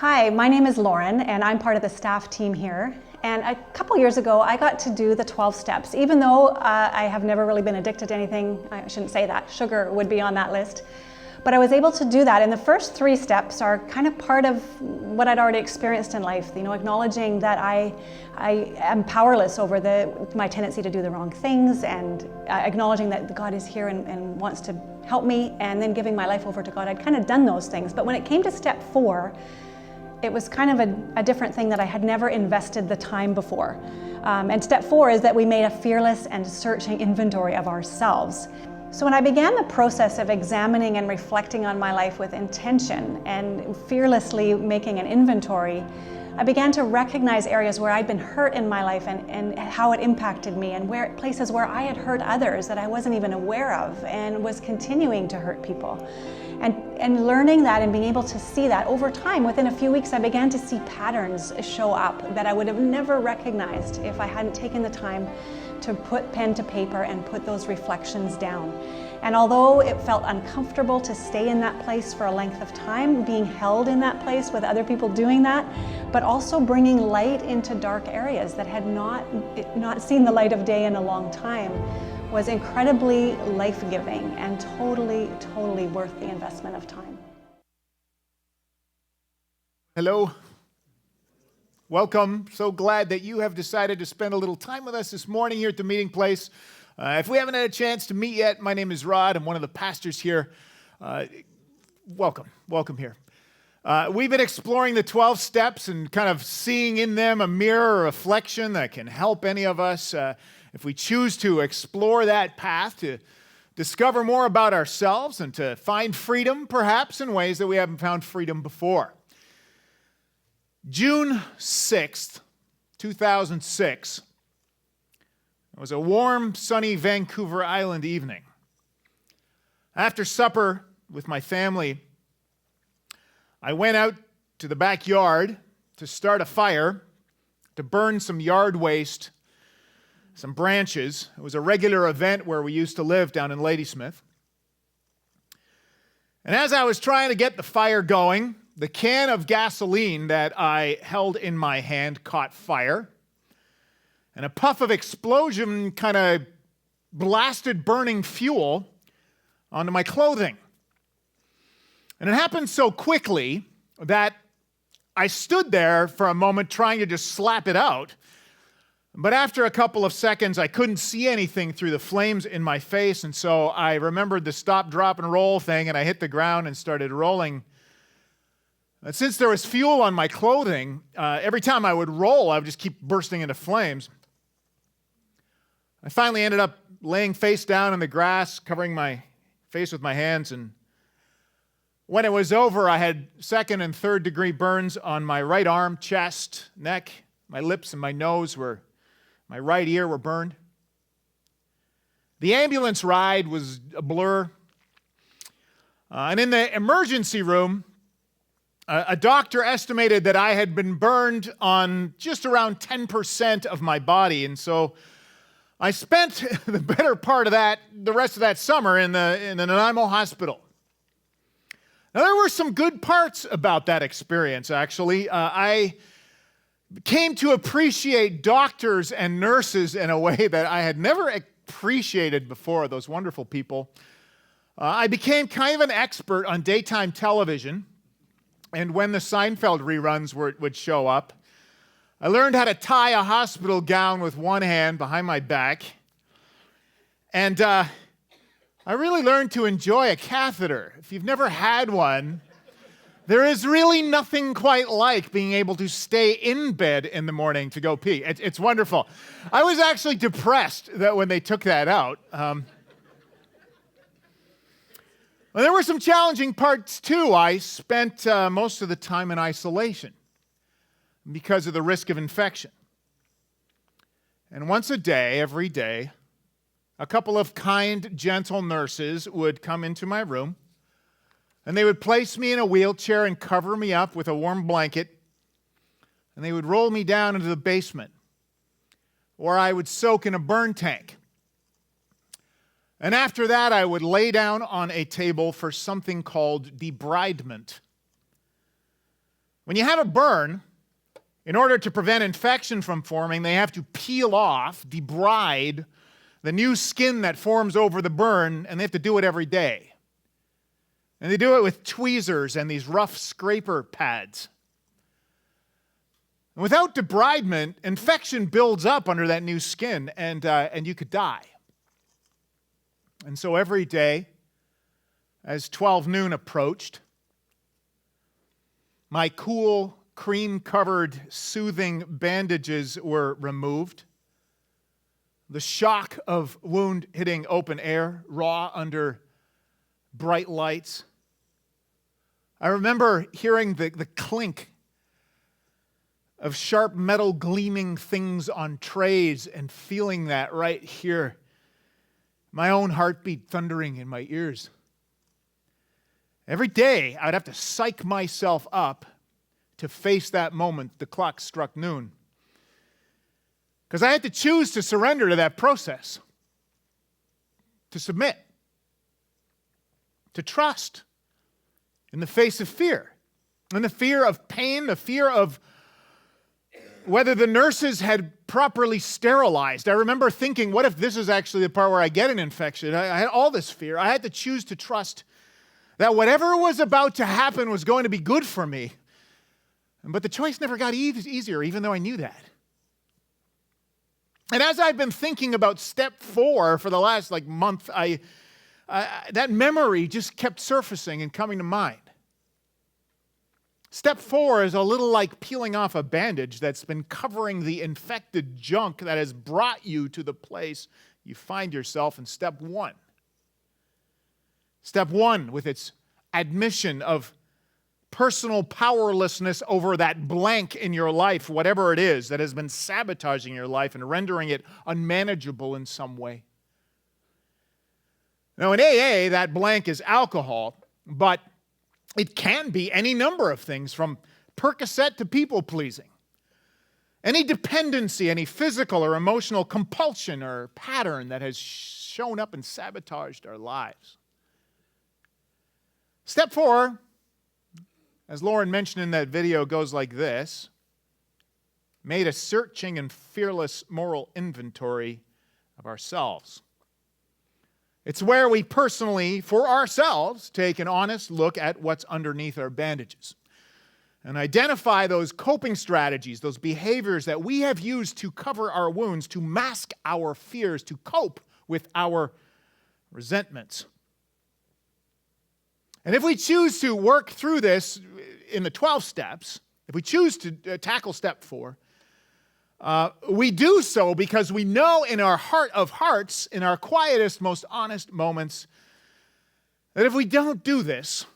Hi, my name is Lauren, and I'm part of the staff team here. And a couple years ago, I got to do the 12 steps. Even though I have never really been addicted to anything, I shouldn't say that, sugar would be on that list. But I was able to do that, and the first 3 steps are kind of part of what I'd already experienced in life. You know, acknowledging that I am powerless over my tendency to do the wrong things, and acknowledging that God is here and wants to help me, and then giving my life over to God. I'd kind of done those things, but when it came to step 4, it was kind of a different thing that I had never invested the time before. And step 4 is that we made a fearless and searching inventory of ourselves. So when I began the process of examining and reflecting on my life with intention and fearlessly making an inventory, I began to recognize areas where I'd been hurt in my life and how it impacted me, and places where I had hurt others that I wasn't even aware of and was continuing to hurt people. And learning that and being able to see that over time, within a few weeks, I began to see patterns show up that I would have never recognized if I hadn't taken the time to put pen to paper and put those reflections down. And although it felt uncomfortable to stay in that place for a length of time, being held in that place with other people doing that, but also bringing light into dark areas that had not seen the light of day in a long time, was incredibly life-giving and totally worth the investment of time. Hello. Welcome. So glad that you have decided to spend a little time with us this morning here at the meeting place. If we haven't had a chance to meet yet, my name is Rod. I'm one of the pastors here. Welcome here. We've been exploring the 12 steps and kind of seeing in them a mirror or reflection that can help any of us if we choose to explore that path, to discover more about ourselves and to find freedom, perhaps in ways that we haven't found freedom before. June 6th, 2006, it was a warm, sunny Vancouver Island evening. After supper with my family, I went out to the backyard to start a fire, to burn some yard waste, some branches. It was a regular event where we used to live down in Ladysmith. And as I was trying to get the fire going, the can of gasoline that I held in my hand caught fire, and a puff of explosion kind of blasted burning fuel onto my clothing. And it happened so quickly that I stood there for a moment trying to just slap it out. But after a couple of seconds, I couldn't see anything through the flames in my face, and so I remembered the stop, drop, and roll thing, and I hit the ground and started rolling. And since there was fuel on my clothing, every time I would roll, I would just keep bursting into flames. I finally ended up laying face down in the grass, covering my face with my hands, and when it was over, I had 2nd and 3rd degree burns on my right arm, chest, neck. My lips and my my right ear were burned. The ambulance ride was a blur. And in the emergency room, a doctor estimated that I had been burned on just around 10% of my body. And so I spent the better part of the rest of that summer in the Nanaimo hospital. Now, there were some good parts about that experience, actually. I came to appreciate doctors and nurses in a way that I had never appreciated before, those wonderful people. I became kind of an expert on daytime television, and when the Seinfeld reruns would show up, I learned how to tie a hospital gown with one hand behind my back, and I really learned to enjoy a catheter. If you've never had one, there is really nothing quite like being able to stay in bed in the morning to go pee. It's wonderful. I was actually depressed that when they took that out. Well, there were some challenging parts too. I spent most of the time in isolation because of the risk of infection. And once a day, every day, a couple of kind, gentle nurses would come into my room, and they would place me in a wheelchair and cover me up with a warm blanket, and they would roll me down into the basement, where I would soak in a burn tank. And after that, I would lay down on a table for something called debridement, When you have a burn, in order to prevent infection from forming, they have to peel off, debride the new skin that forms over the burn, and they have to do it every day. And they do it with tweezers and these rough scraper pads. And without debridement, infection builds up under that new skin, and you could die. And so every day, as 12 noon approached, my cool, cream-covered, soothing bandages were removed. The shock of wound hitting open air, raw under bright lights. I remember hearing the clink of sharp metal gleaming things on trays and feeling that right here. My own heartbeat thundering in my ears. Every day, I'd have to psych myself up to face that moment the clock struck noon. Because I had to choose to surrender to that process, to submit, to trust in the face of fear, and the fear of pain, the fear of whether the nurses had properly sterilized. I remember thinking, what if this is actually the part where I get an infection? I had all this fear. I had to choose to trust that whatever was about to happen was going to be good for me. But the choice never got easier, even though I knew that. And as I've been thinking about step 4 for the last month, that memory just kept surfacing and coming to mind. Step 4 is a little like peeling off a bandage that's been covering the infected junk that has brought you to the place you find yourself in step 1. Step 1, with its admission of personal powerlessness over that blank in your life, whatever it is that has been sabotaging your life and rendering it unmanageable in some way. Now, in AA, that blank is alcohol, but it can be any number of things, from Percocet to people-pleasing. Any dependency, any physical or emotional compulsion or pattern that has shown up and sabotaged our lives. Step 4, as Lauren mentioned in that video, goes like this: made a searching and fearless moral inventory of ourselves. It's where we personally, for ourselves, take an honest look at what's underneath our bandages and identify those coping strategies, those behaviors that we have used to cover our wounds, to mask our fears, to cope with our resentments. And if we choose to work through this in the 12 steps, if we choose to tackle step 4, we do so because we know in our heart of hearts, in our quietest, most honest moments, that if we don't do this,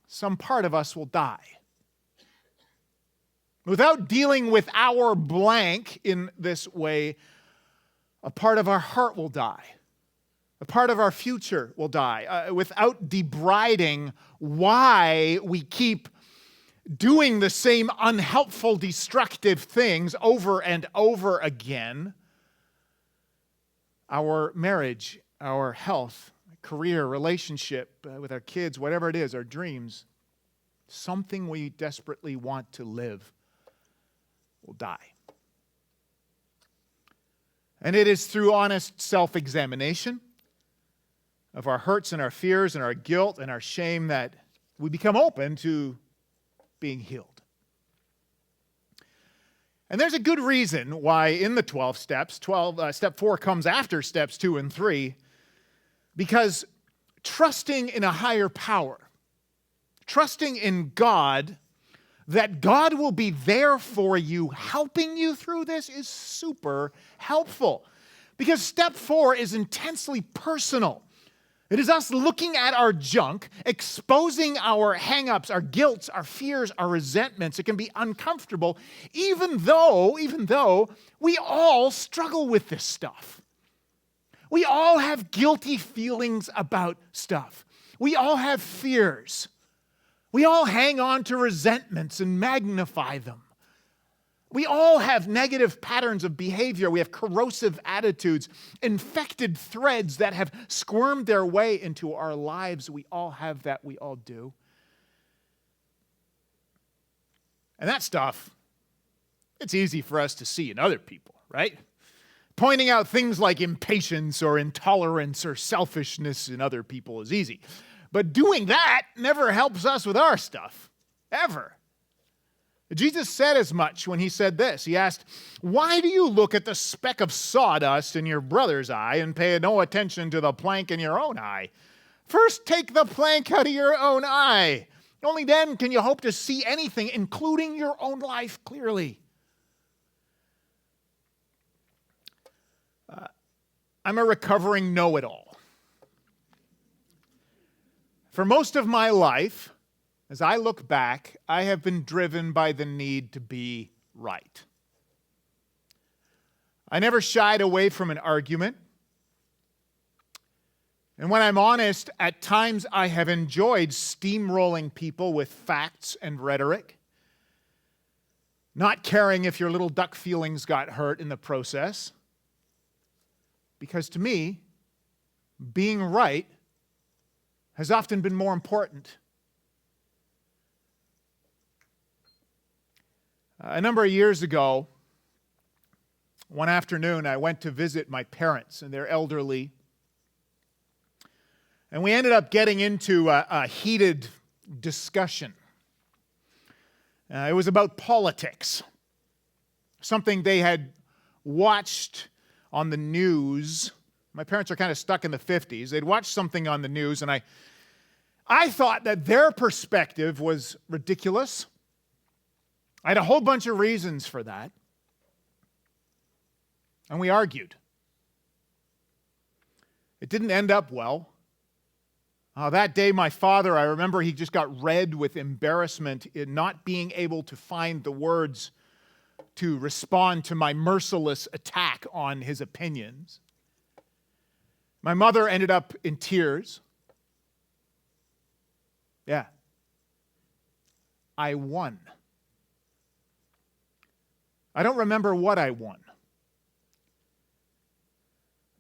some part of us will die. Without dealing with our blank in this way, a part of our heart will die. A part of our future will die. Without debriding why we keep doing the same unhelpful, destructive things over and over again, our marriage, our health, career, relationship with our kids, whatever it is, our dreams, something we desperately want to live will die. And it is through honest self-examination of our hurts and our fears and our guilt and our shame that we become open to being healed. And there's a good reason why in the 12 steps, step 4 comes after steps 2 and 3, because trusting in a higher power, trusting in God, that God will be there for you, helping you through this, is super helpful. Because step 4 is intensely personal. It is us looking at our junk, exposing our hang-ups, our guilts, our fears, our resentments. It can be uncomfortable, even though we all struggle with this stuff. We all have guilty feelings about stuff. We all have fears. We all hang on to resentments and magnify them. We all have negative patterns of behavior. We have corrosive attitudes, infected threads that have squirmed their way into our lives. We all have that. We all do. And that stuff, it's easy for us to see in other people, right? Pointing out things like impatience or intolerance or selfishness in other people is easy. But doing that never helps us with our stuff, ever. Jesus said as much when he said this. He asked, "Why do you look at the speck of sawdust in your brother's eye and pay no attention to the plank in your own eye? First take the plank out of your own eye. Only then can you hope to see anything, including your own life, clearly." I'm a recovering know-it-all. For most of my life, as I look back, I have been driven by the need to be right. I never shied away from an argument. And when I'm honest, at times I have enjoyed steamrolling people with facts and rhetoric, not caring if your little duck feelings got hurt in the process. Because to me, being right has often been more important. A number of years ago, one afternoon, I went to visit my parents, and they're elderly. And we ended up getting into a heated discussion. It was about politics, something they had watched on the news. My parents are kind of stuck in the 50s. They'd watched something on the news, and I thought that their perspective was ridiculous. I had a whole bunch of reasons for that. And we argued. It didn't end up well. That day, my father, I remember he just got red with embarrassment in not being able to find the words to respond to my merciless attack on his opinions. My mother ended up in tears. Yeah. I won. I don't remember what I won.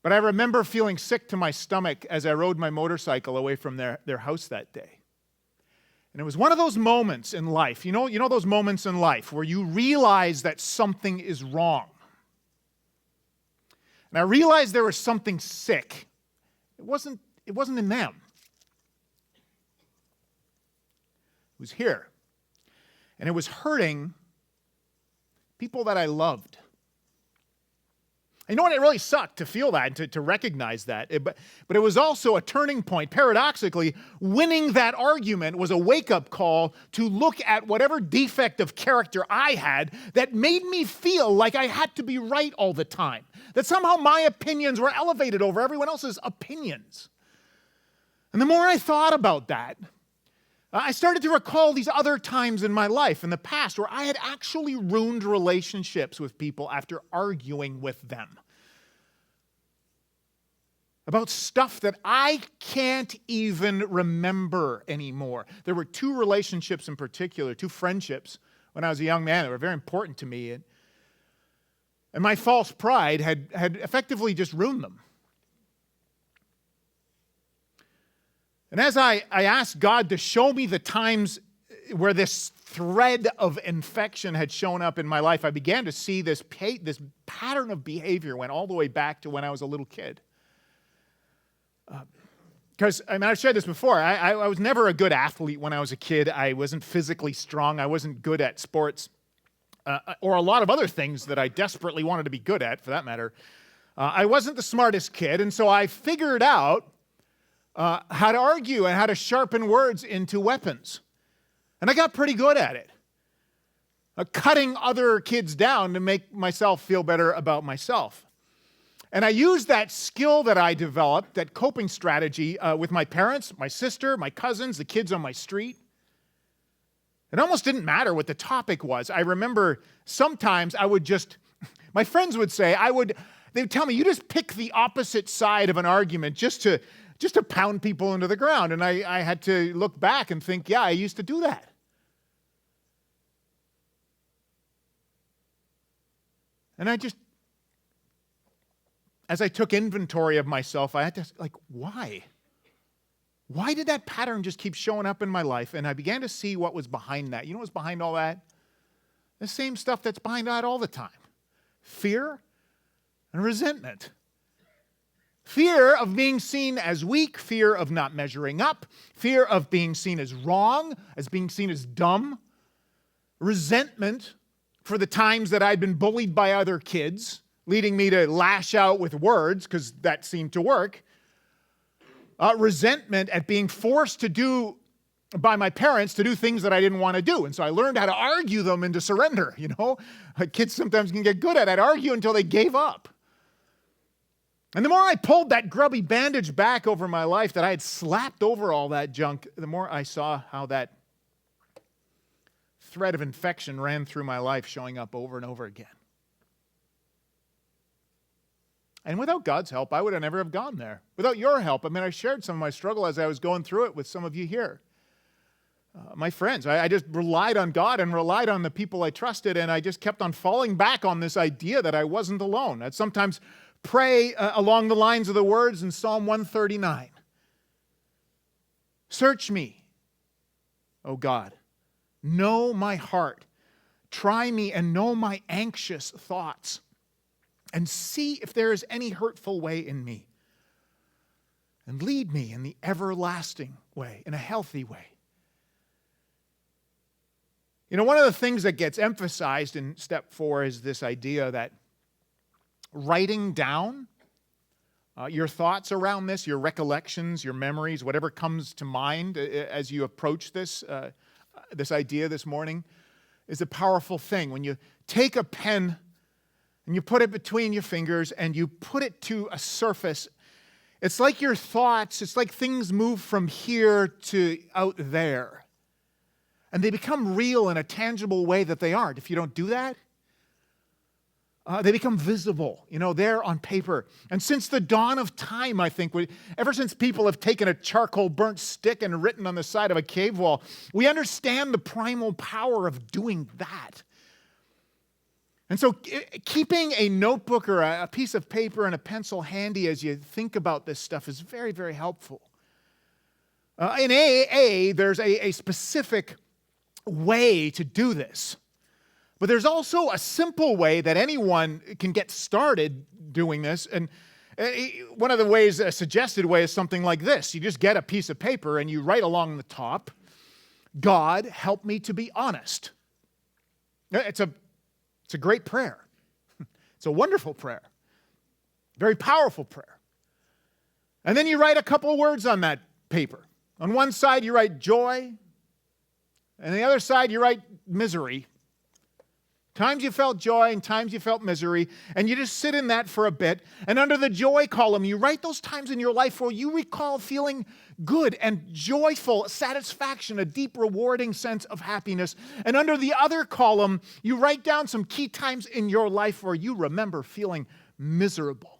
But I remember feeling sick to my stomach as I rode my motorcycle away from their house that day. And it was one of those moments in life, you know those moments in life where you realize that something is wrong. And I realized there was something sick. It wasn't in them. It was here. And it was hurting people that I loved. You know what? It really sucked to feel that and to recognize that. But it was also a turning point. Paradoxically, winning that argument was a wake-up call to look at whatever defect of character I had that made me feel like I had to be right all the time. That somehow my opinions were elevated over everyone else's opinions. And the more I thought about that, I started to recall these other times in my life in the past where I had actually ruined relationships with people after arguing with them about stuff that I can't even remember anymore. There were two relationships in particular, two friendships when I was a young man that were very important to me. And my false pride had effectively just ruined them. And as I asked God to show me the times where this thread of infection had shown up in my life, I began to see this pattern of behavior went all the way back to when I was a little kid. Because, I've shared this before. I was never a good athlete when I was a kid. I wasn't physically strong. I wasn't good at sports or a lot of other things that I desperately wanted to be good at, for that matter. I wasn't the smartest kid, and so I figured out how to argue and how to sharpen words into weapons. And I got pretty good at it. Cutting other kids down to make myself feel better about myself. And I used that skill that I developed, that coping strategy, with my parents, my sister, my cousins, the kids on my street. It almost didn't matter what the topic was. I remember sometimes I would my friends would say, they would tell me, you just pick the opposite side of an argument just to pound people into the ground. And I had to look back and think, yeah, I used to do that. And as I took inventory of myself, I had to, why? Why did that pattern just keep showing up in my life? And I began to see what was behind that. You know what was behind all that? The same stuff that's behind that all the time. Fear and resentment. Fear of being seen as weak, fear of not measuring up, fear of being seen as wrong, as being seen as dumb. Resentment for the times that I'd been bullied by other kids, leading me to lash out with words because that seemed to work. Resentment at being forced to do by my parents to do things that I didn't want to do. And so I learned how to argue them into surrender, Kids sometimes can get good at it. I'd argue until they gave up. And the more I pulled that grubby bandage back over my life that I had slapped over all that junk, the more I saw how that thread of infection ran through my life, showing up over and over again. And without God's help, I would have never have gone there. Without your help, I shared some of my struggle as I was going through it with some of you here. My friends, I just relied on God and relied on the people I trusted, and I just kept on falling back on this idea that I wasn't alone. I'd sometimes pray along the lines of the words in Psalm 139. Search me, O God. Know my heart. Try me and know my anxious thoughts. And see if there is any hurtful way in me. And lead me in the everlasting way, in a healthy way. One of the things that gets emphasized in step 4 is this idea that writing down your thoughts around this, your recollections, your memories, whatever comes to mind as you approach this idea this morning, is a powerful thing. When you take a pen and you put it between your fingers and you put it to a surface, it's like your thoughts, it's like things move from here to out there. And they become real in a tangible way that they aren't. If you don't do that, they become visible, there on paper. And since the dawn of time, I think, ever since people have taken a charcoal burnt stick and written on the side of a cave wall, we understand the primal power of doing that. And so keeping a notebook or a piece of paper and a pencil handy as you think about this stuff is very, very helpful. In AA, there's a specific way to do this. But there's also a simple way that anyone can get started doing this. And one of the ways, a suggested way, is something like this. You just get a piece of paper and you write along the top, God, help me to be honest. It's a great prayer. It's a wonderful prayer. Very powerful prayer. And then you write a couple of words on that paper. On one side, you write joy. And on the other side, you write misery. Times you felt joy and times you felt misery, and you just sit in that for a bit. And under the joy column, you write those times in your life where you recall feeling good and joyful, satisfaction, a deep, rewarding sense of happiness. And under the other column, you write down some key times in your life where you remember feeling miserable,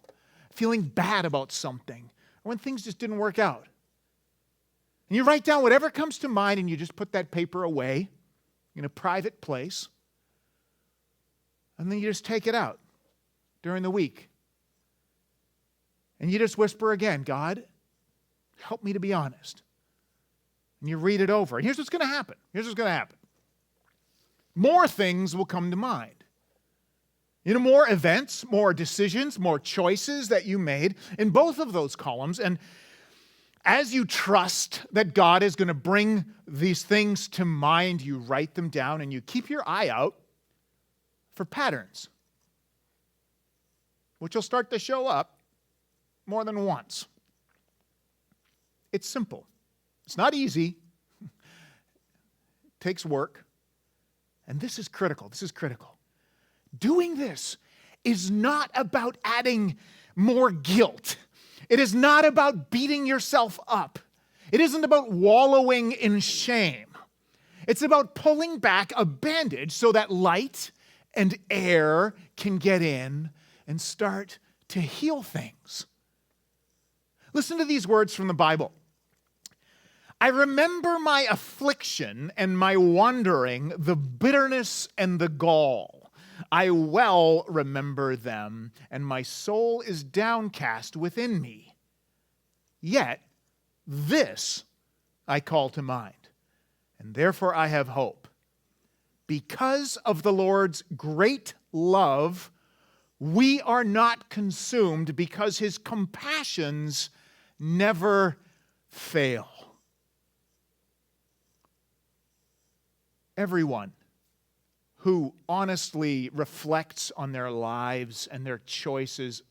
feeling bad about something, or when things just didn't work out. And you write down whatever comes to mind, and you just put that paper away in a private place. And then you just take it out during the week. And you just whisper again, God, help me to be honest. And you read it over. And here's what's going to happen. More things will come to mind. More events, more decisions, more choices that you made in both of those columns. And as you trust that God is going to bring these things to mind, you write them down and you keep your eye out for patterns, which will start to show up more than once. It's simple. It's not easy. It takes work. And this is critical. Doing this is not about adding more guilt. It is not about beating yourself up. It isn't about wallowing in shame. It's about pulling back a bandage so that light and air can get in and start to heal things. Listen to these words from the Bible. I remember my affliction and my wandering, the bitterness and the gall. I well remember them, and my soul is downcast within me. Yet this I call to mind, and therefore I have hope. because of the Lord's great love, we are not consumed because his compassions never fail. Everyone who honestly reflects on their lives and their choices,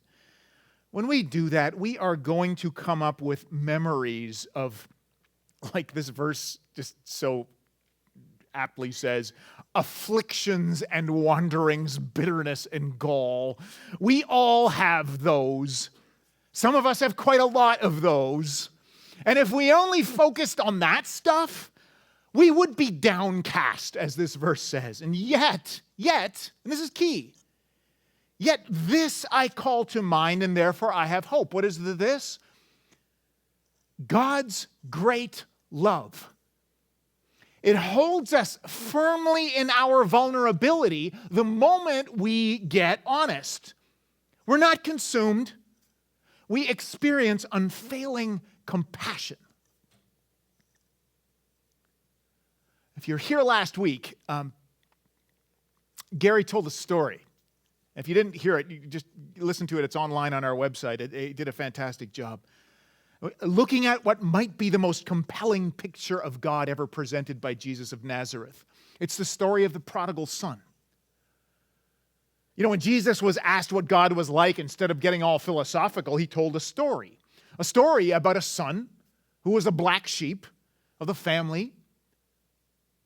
when we do that, we are going to come up with memories of, like this verse just so aptly says, afflictions and wanderings, bitterness and gall. We all have those. Some of us have quite a lot of those. And if we only focused on that stuff, we would be downcast, as this verse says. And yet, and this is key, yet this I call to mind, and therefore I have hope. What is this? God's great love. It holds us firmly in our vulnerability the moment we get honest. We're not consumed. We experience unfailing compassion. If you're here last week, Gary told a story. If you didn't hear it, you just listen to it. It's online on our website. It did a fantastic job. Looking at what might be the most compelling picture of God ever presented by Jesus of Nazareth. It's the story of the prodigal son. You know, when Jesus was asked what God was like, instead of getting all philosophical, he told a story. A story about a son who was a black sheep of the family.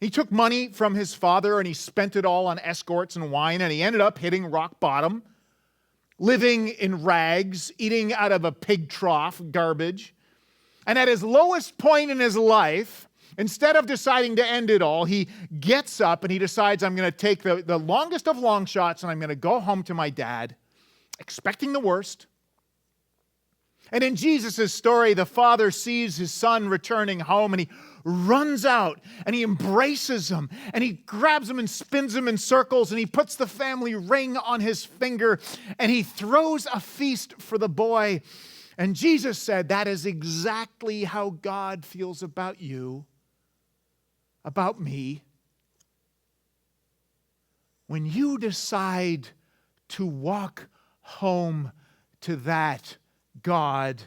He took money from his father and he spent it all on escorts and wine, and he ended up hitting rock bottom, living in rags, eating out of a pig trough, garbage. And at his lowest point in his life, instead of deciding to end it all, he gets up and he decides, I'm going to take the longest of long shots and I'm going to go home to my dad, expecting the worst. And in Jesus' story, the father sees his son returning home and he runs out and he embraces him and he grabs him and spins him in circles and he puts the family ring on his finger and he throws a feast for the boy. And Jesus said, that is exactly how God feels about you, about me. When you decide to walk home to that God,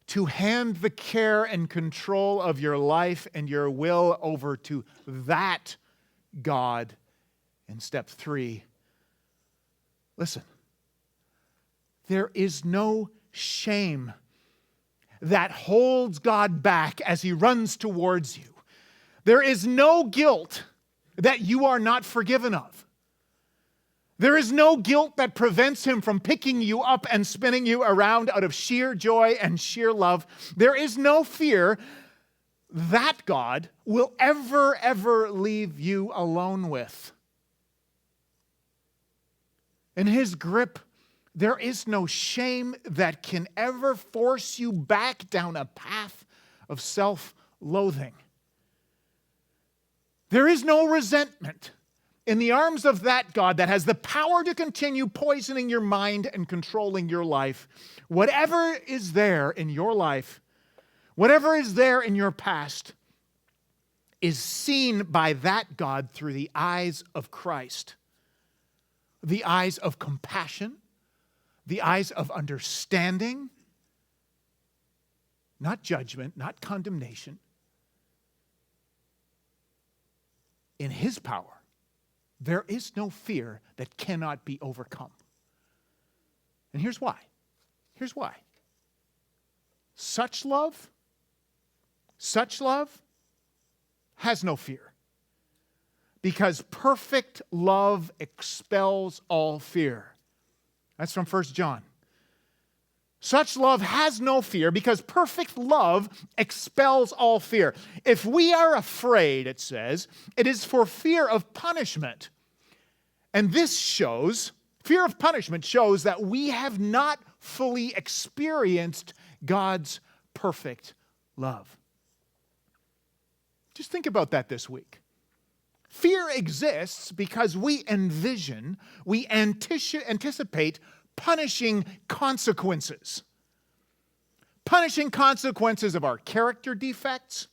to hand the care and control of your life and your will over to that God in step 3. Listen, there is no shame that holds God back as he runs towards you. There is no guilt that you are not forgiven of. There is no guilt that prevents him from picking you up and spinning you around out of sheer joy and sheer love. There is no fear that God will ever leave you alone with. In his grip, there is no shame that can ever force you back down a path of self-loathing. There is no resentment in the arms of that God that has the power to continue poisoning your mind and controlling your life. Whatever is there in your life, whatever is there in your past, is seen by that God through the eyes of Christ. The eyes of compassion, the eyes of understanding, not judgment, not condemnation. In his power, there is no fear that cannot be overcome. And here's why. Here's why. Such love has no fear. Because perfect love expels all fear. That's from 1 John. Such love has no fear because perfect love expels all fear. If we are afraid, it says, it is for fear of punishment. And this shows, fear of punishment shows that we have not fully experienced God's perfect love. Just think about that this week. Fear exists because we anticipate punishing consequences. Punishing consequences of our character defects,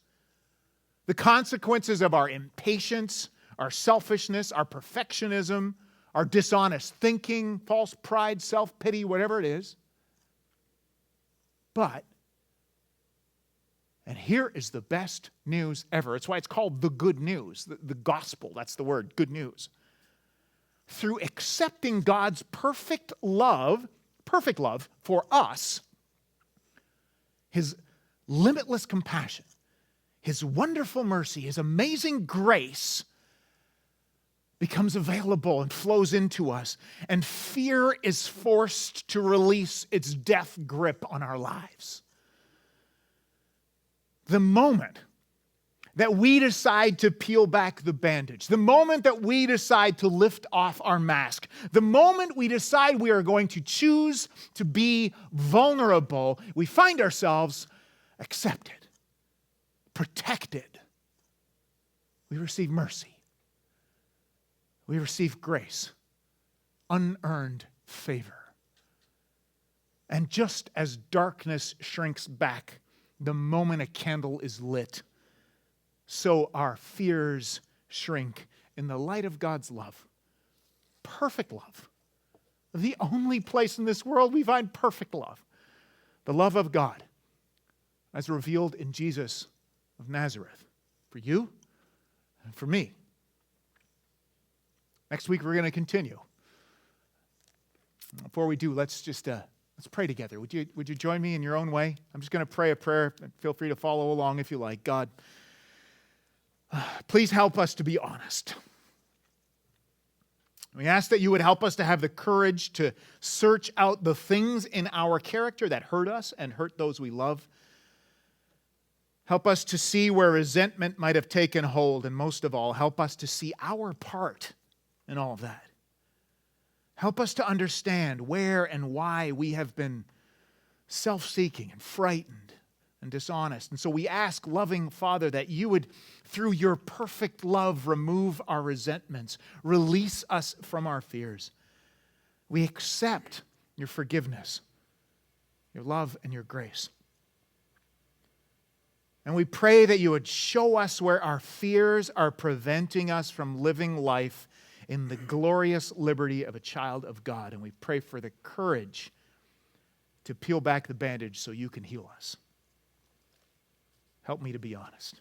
the consequences of our impatience, our selfishness, our perfectionism, our dishonest thinking, false pride, self-pity, whatever it is. But, and here is the best news ever. It's why it's called the good news, the gospel. That's the word, good news. Through accepting God's perfect love for us, His limitless compassion, His wonderful mercy, His amazing grace becomes available and flows into us, and fear is forced to release its death grip on our lives. The moment that we decide to peel back the bandage, the moment that we decide to lift off our mask, the moment we decide we are going to choose to be vulnerable, we find ourselves accepted, protected. We receive mercy. We receive grace, unearned favor. And just as darkness shrinks back the moment a candle is lit, so our fears shrink in the light of God's love. Perfect love. The only place in this world we find perfect love. The love of God as revealed in Jesus of Nazareth. For you and for me. Next week we're going to continue. Before we do, let's pray together. Would you join me in your own way? I'm just going to pray a prayer. Feel free to follow along if you like. God, please help us to be honest. We ask that you would help us to have the courage to search out the things in our character that hurt us and hurt those we love. Help us to see where resentment might have taken hold, and most of all, help us to see our part in all of that. Help us to understand where and why we have been self-seeking and frightened and dishonest. And so we ask, loving Father, that you would, through your perfect love, remove our resentments, release us from our fears. We accept your forgiveness, your love, and your grace. And we pray that you would show us where our fears are preventing us from living life in the glorious liberty of a child of God. And we pray for the courage to peel back the bandage so you can heal us. Help me to be honest.